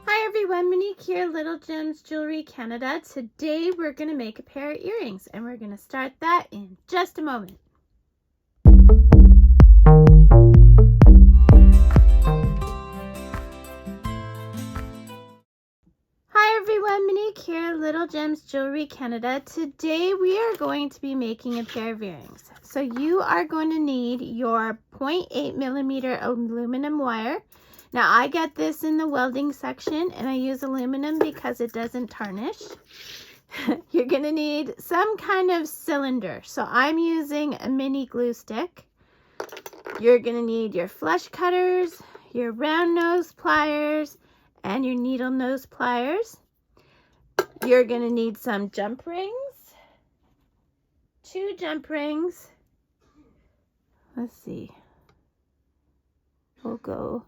Hi everyone, Monique here, Little Gems Jewelry Canada. Today we're going to make a pair of earrings and we're going to start that in just a moment. Hi everyone, Monique here, Little Gems Jewelry Canada. Today we are going to be making a pair of earrings. So you are going to need your 0.8 millimeter aluminum wire. Now I get this in the welding section and I use aluminum because it doesn't tarnish. You're going to need some kind of cylinder. So I'm using a mini glue stick. You're going to need your flush cutters, your round nose pliers, and your needle nose pliers. You're going to need some jump rings, 2 jump rings. Let's see. We'll go.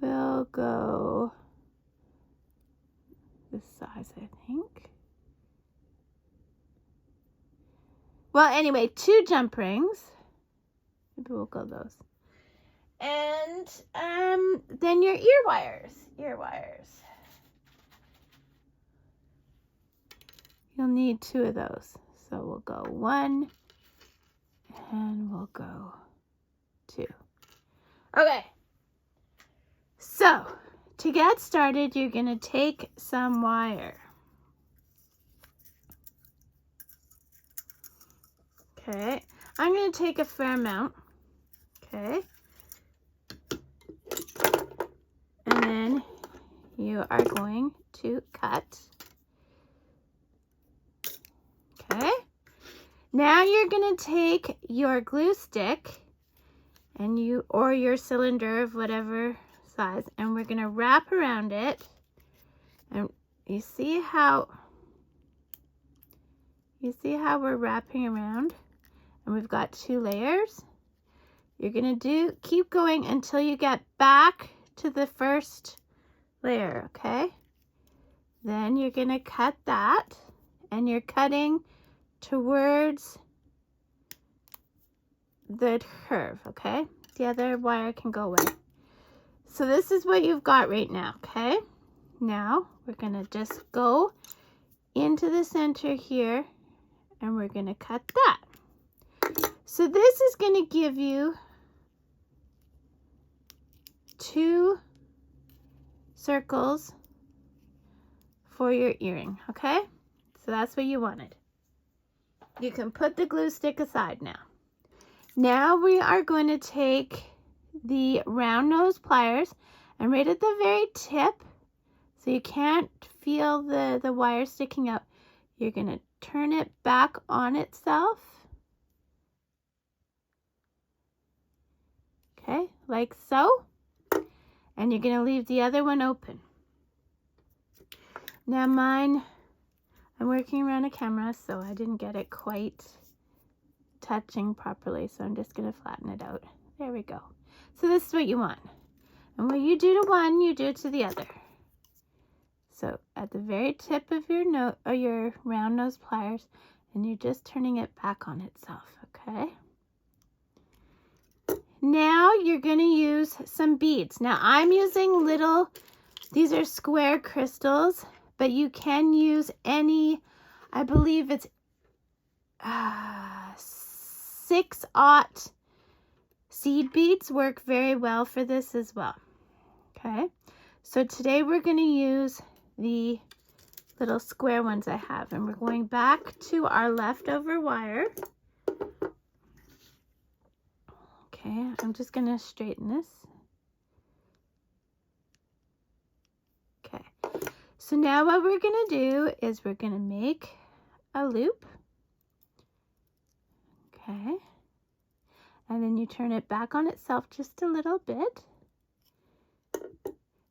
We'll go this size, I think. Well, anyway, 2 jump rings. Maybe we'll go those. And then your ear wires. You'll need 2 of those. So we'll go 1 and we'll go 2. Okay. So to get started, you're going to take some wire. Okay. I'm going to take a fair amount. Okay. And then you are going to cut. Okay. Now you're going to take your glue stick and or your cylinder of whatever size, and we're going to wrap around it. And you see how we're wrapping around, and we've got 2 layers. You're going to keep going until you get back to the first layer, okay? Then you're going to cut that, and you're cutting towards the curve, okay? The other wire can go away. So this is what you've got right now, okay? Now we're going to just go into the center here, and we're going to cut that. So this is going to give you 2 circles for your earring, okay? So that's what you wanted. You can put the glue stick aside now. Now we are going to take the round nose pliers, and right at the very tip, so you can't feel the wire sticking out, you're going to turn it back on itself. Okay, like so. And you're going to leave the other one open. Now mine, I'm working around a camera, so I didn't get it quite touching properly, so I'm just going to flatten it out. There we go. So this is what you want. And what you do to one, you do to the other. So at the very tip of your round nose pliers, and you're just turning it back on itself, okay? Now you're going to use some beads. Now I'm using these are square crystals, but you can use any, I believe it's 6/0 seed beads work very well for this as well. Okay, so today we're going to use the little square ones I have, and we're going back to our leftover wire. Okay, I'm just going to straighten this. Okay, so now what we're going to do is we're going to make a loop. Okay, and then you turn it back on itself just a little bit.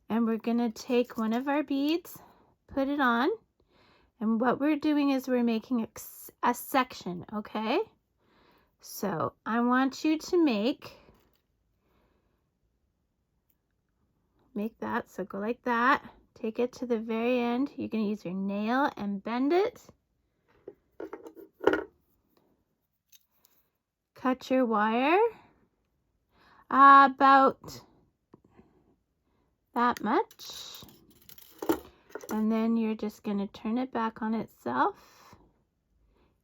And we're going to take one of our beads, put it on, and what we're doing is we're making a section, okay? So I want you to make that, so go like that, take it to the very end. You're going to use your nail and bend it. cut your wire about that much, and then you're just going to turn it back on itself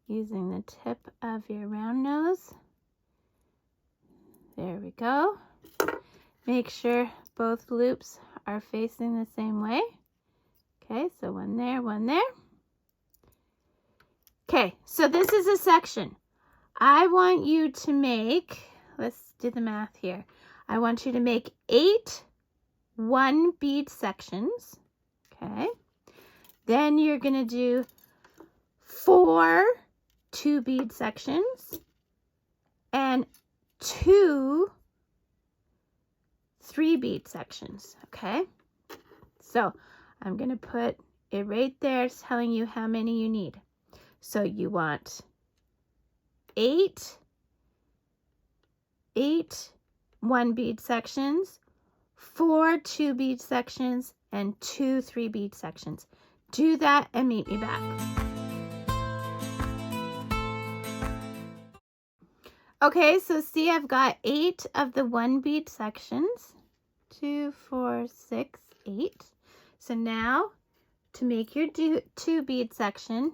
using the tip of your round nose. There we go. Make sure both loops are facing the same way. Okay, so one there, one there. Okay, so this is a section. I want you to make, let's do the math here. I want you to make 8 1 bead sections. Okay, then you're going to do 4 2 bead sections and 2 3 bead sections. Okay, so I'm going to put it right there telling you how many you need. So you want 8 1 bead sections, 4 2 bead sections, and 2 3 bead sections. Do that and meet me back. Okay, so see, I've got 8 of the 1 bead sections. 2, 4, 6, 8. So now to make your 2 bead section,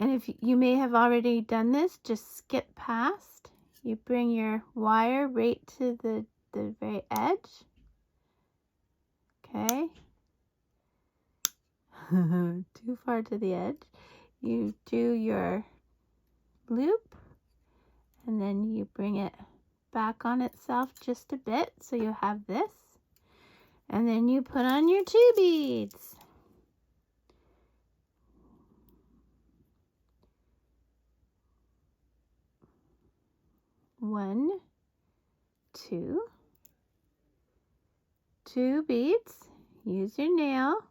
and if you may have already done this, just skip past. You bring your wire right to the very edge. Okay. Too far to the edge. You do your loop, and then you bring it back on itself just a bit, so you have this. And then you put on your 2 beads. One, 2 beads. Use your nail.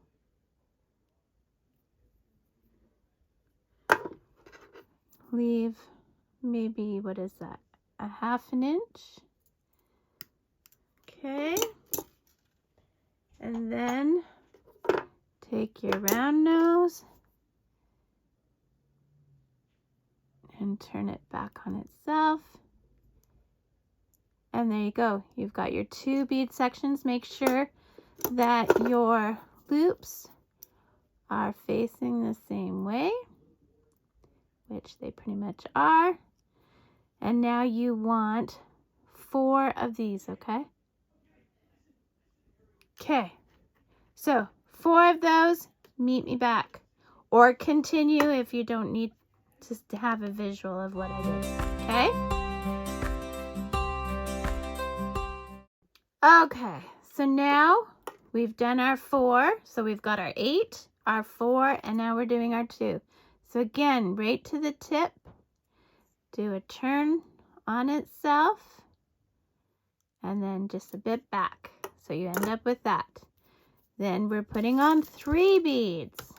Leave maybe, what is that, a 1/2 inch. Okay, and then take your round nose and turn it back on itself. And there you go. You've got your 2 bead sections. Make sure that your loops are facing the same way, which they pretty much are. And now you want 4 of these, okay? Okay, so 4 of those, meet me back. Or continue if you don't need to have a visual of what I did, okay? Okay, so now we've done our 4. So we've got our 8, our 4, and now we're doing our 2. So again, right to the tip, do a turn on itself, and then just a bit back. So you end up with that. Then we're putting on 3 beads.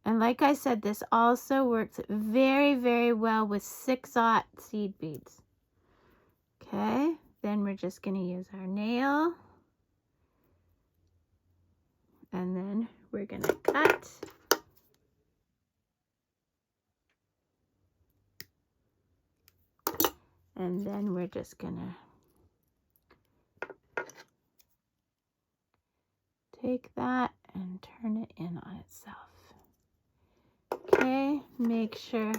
And like I said, this also works very, very well with 6/0 seed beads. Okay, then we're just going to use our nail. And then we're going to cut. And then we're just going to take that and turn it in on itself. Okay, make sure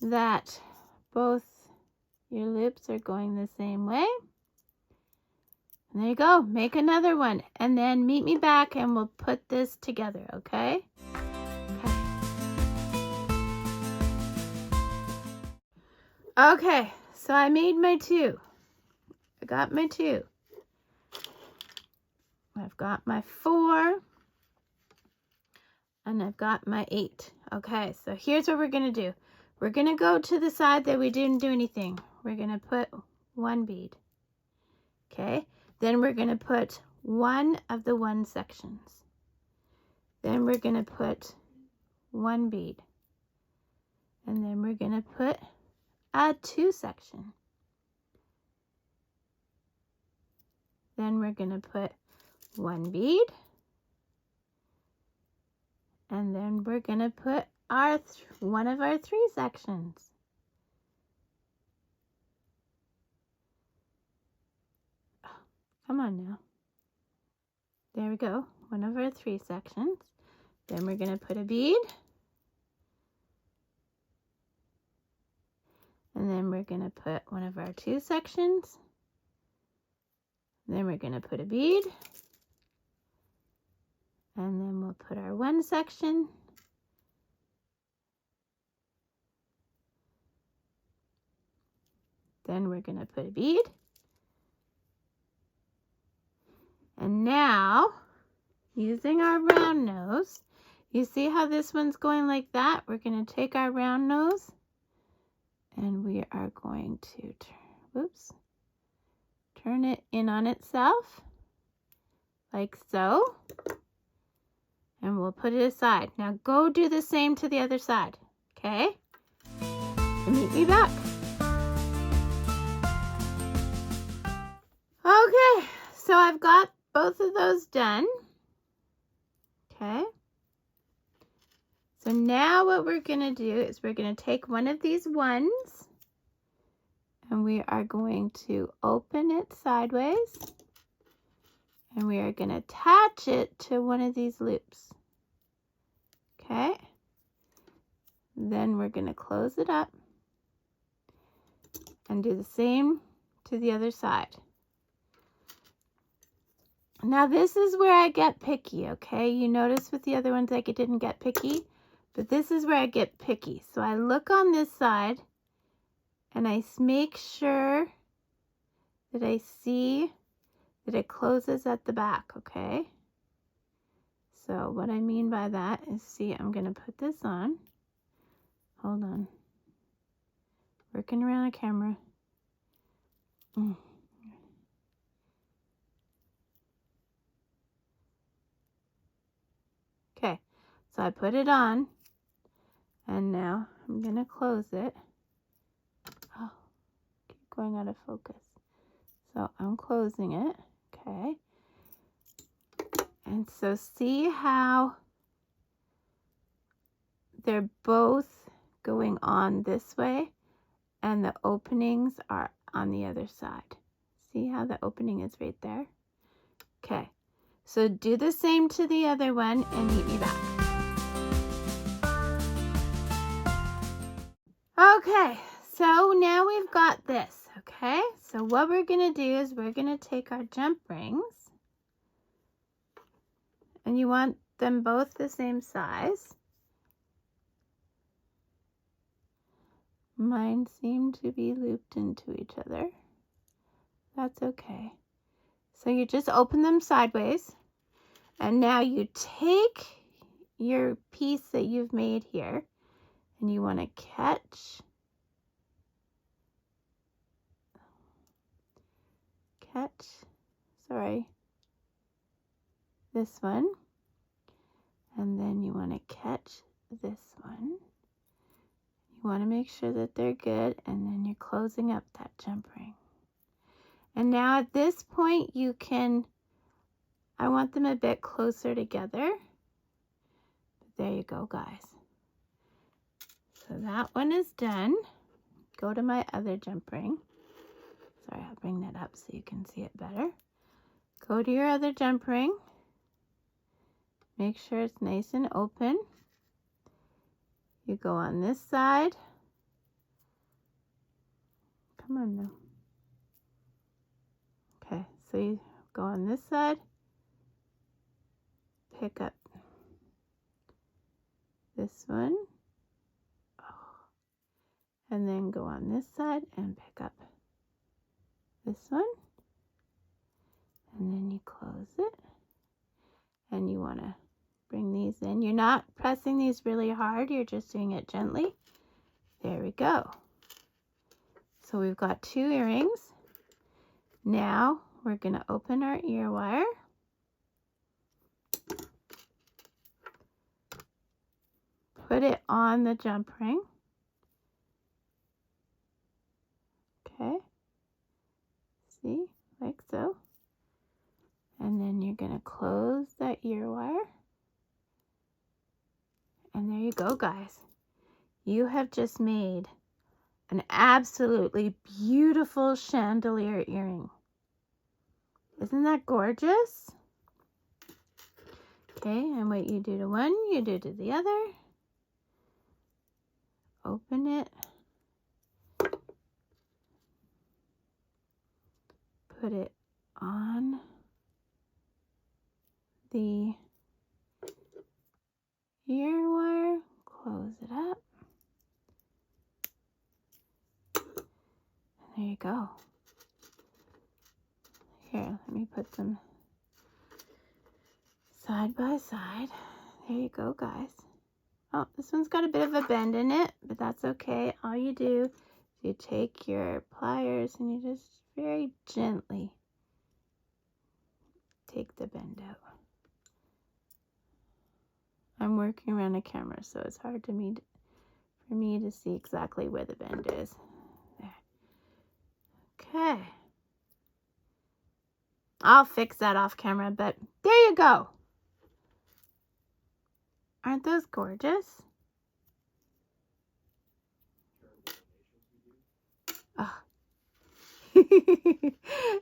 that both your loops are going the same way. And there you go, make another one. And then meet me back and we'll put this together, okay? Okay, so I made my 2. I got my 2. I've got my 4. And I've got my 8. Okay, so here's what we're going to do. We're going to go to the side that we didn't do anything. We're going to put 1 bead. Okay, then we're going to put 1 of the 1 sections. Then we're going to put 1 bead. And then we're going to put a 2 section. Then we're going to put 1 bead. And then we're going to put one of our 3 sections. Oh, come on now. There we go, one of our 3 sections. Then we're going to put a bead. And then we're going to put one of our 2 sections. Then we're going to put a bead. And then we'll put our 1 section. Then we're going to put a bead. And now, using our round nose, you see how this one's going like that? We're going to take our round nose and we are going to turn it in on itself like so. And we'll put it aside. Now go do the same to the other side, okay? And meet me back. Okay, so I've got both of those done. Okay. So now what we're going to do is we're going to take one of these ones and we are going to open it sideways and we are going to attach it to one of these loops. Okay. Then we're going to close it up and do the same to the other side. Now this is where I get picky, okay? You notice with the other ones I didn't get picky, but this is where I get picky. So I look on this side and I make sure that I see that it closes at the back, okay? So what I mean by that is, see, I'm going to put this on. Hold on. Working around a camera. Okay, so I put it on, and now I'm going to close it. Oh, keep going out of focus. So I'm closing it, okay? And so see how they're both going on this way, and the openings are on the other side. See how the opening is right there? Okay. So do the same to the other one and meet me back. Okay, so now we've got this, okay? So what we're going to do is we're going to take our jump rings, and you want them both the same size. Mine seem to be looped into each other. That's okay. So you just open them sideways, and now you take your piece that you've made here and you want to catch this one, and then you want to catch this one. You want to make sure that they're good, and then you're closing up that jump ring. And now at this point I want them a bit closer together. There you go, guys. So that one is done. Go to my other jump ring. Sorry, I'll bring that up so you can see it better. Go to your other jump ring. Make sure it's nice and open. You go on this side. Come on now. Okay, so you go on this side. Pick up this one. And then go on this side and pick up this one. And then you close it. And you want to bring these in. You're not pressing these really hard. You're just doing it gently. There we go. So we've got 2 earrings. Now we're going to open our ear wire. Put it on the jump ring. Okay. See, like so. And then you're going to close that ear wire. And there you go, guys. You have just made an absolutely beautiful chandelier earring. Isn't that gorgeous? Okay, and what you do to one, you do to the other. Open it. Put it on the ear wire. Close it up. And there you go. Here, let me put them side by side. There you go, guys. Oh, this one's got a bit of a bend in it, but that's okay. All you do is you take your pliers and you just very gently take the bend out. I'm working around a camera, so it's hard for me to see exactly where the bend is. There. Okay. I'll fix that off camera, but there you go. Aren't those gorgeous? Oh.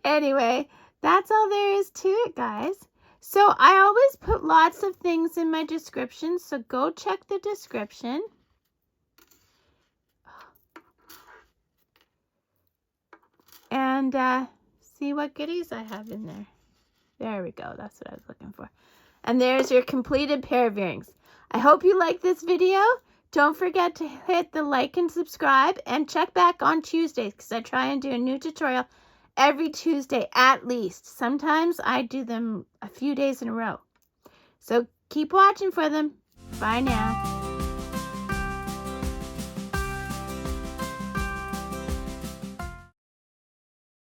Anyway, that's all there is to it, guys. So I always put lots of things in my description, so go check the description. And see what goodies I have in there. There we go. That's what I was looking for. And there's your completed pair of earrings. I hope you like this video. Don't forget to hit the like and subscribe, and check back on Tuesdays because I try and do a new tutorial every Tuesday at least. Sometimes I do them a few days in a row. So keep watching for them. Bye now.